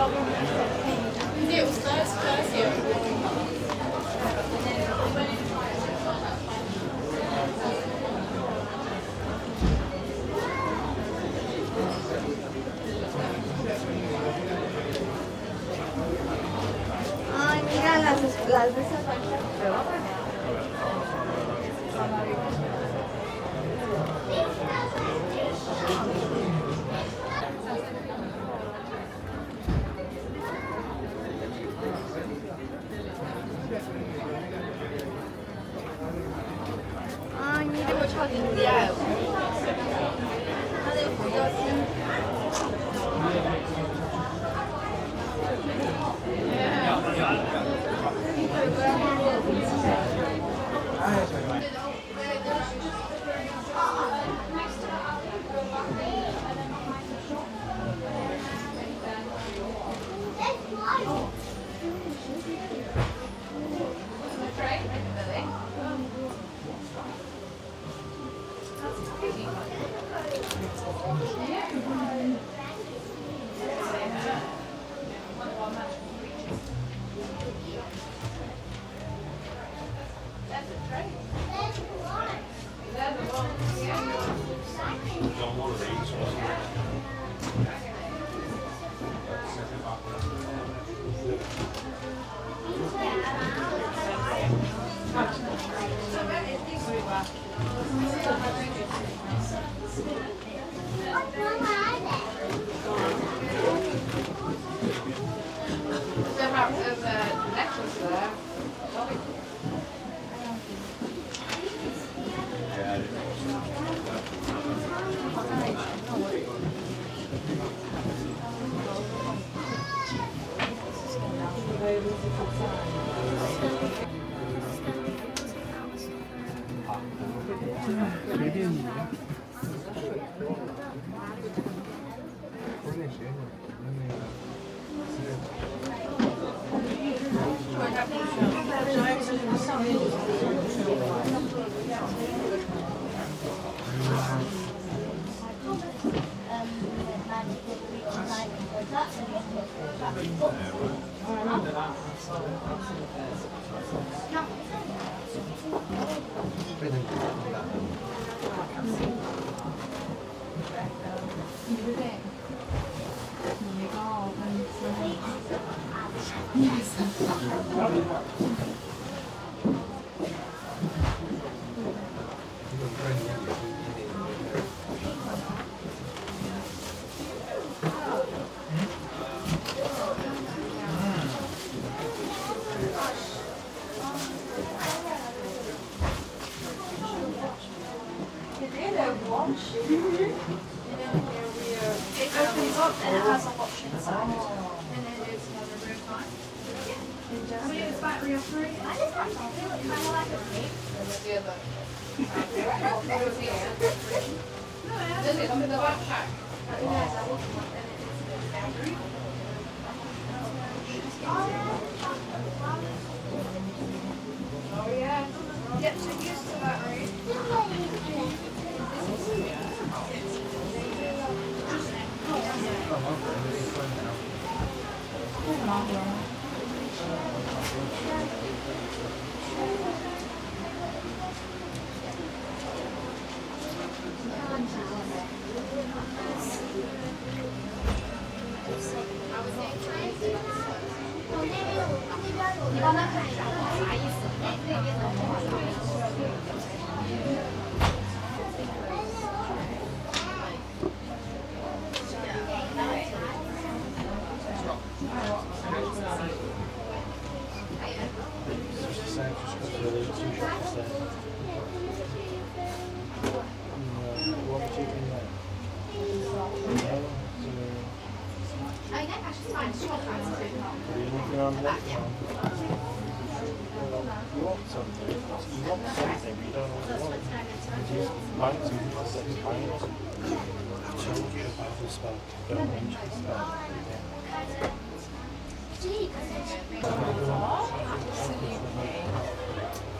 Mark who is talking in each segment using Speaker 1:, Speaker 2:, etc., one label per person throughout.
Speaker 1: Nee, Ostern ist klar hier.
Speaker 2: Ay, mira las de esas manchas. Ay, mira mucho limpiado.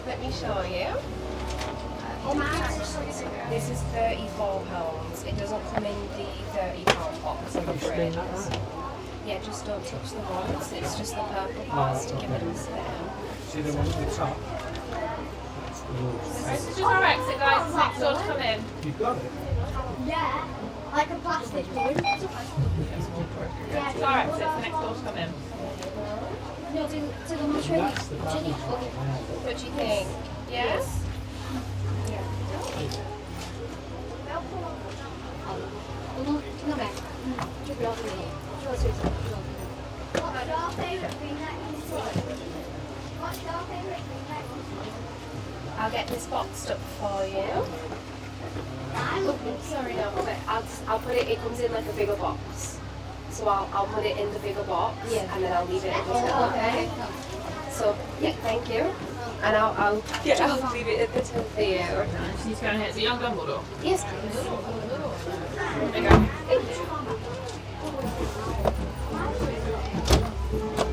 Speaker 1: Let me show you. This is £34. It doesn't come in the £30 box, I'm afraid. Yeah, just don't touch the ones. It's just the purple parts to give it a spin.
Speaker 3: See the one at the top?
Speaker 1: This is just our exit, guys. It's next door to come in.
Speaker 3: You've got it.
Speaker 2: Yeah, like a plastic one.
Speaker 1: Yeah, it's our exit. It's the next door to come in.
Speaker 2: No, to the mushroom.
Speaker 1: What do you think? Yes? I'll get this boxed up for you. Sorry, no, but I'll put it. It comes in like a bigger box, so I'll put it in the bigger box, and then I'll leave it in the till.
Speaker 2: Okay.
Speaker 1: So yeah, thank you, and I'll leave it at the till for you.
Speaker 4: He's going to hit the young Dumbledore.
Speaker 1: Yes, please.
Speaker 4: There you go.
Speaker 1: Thank you.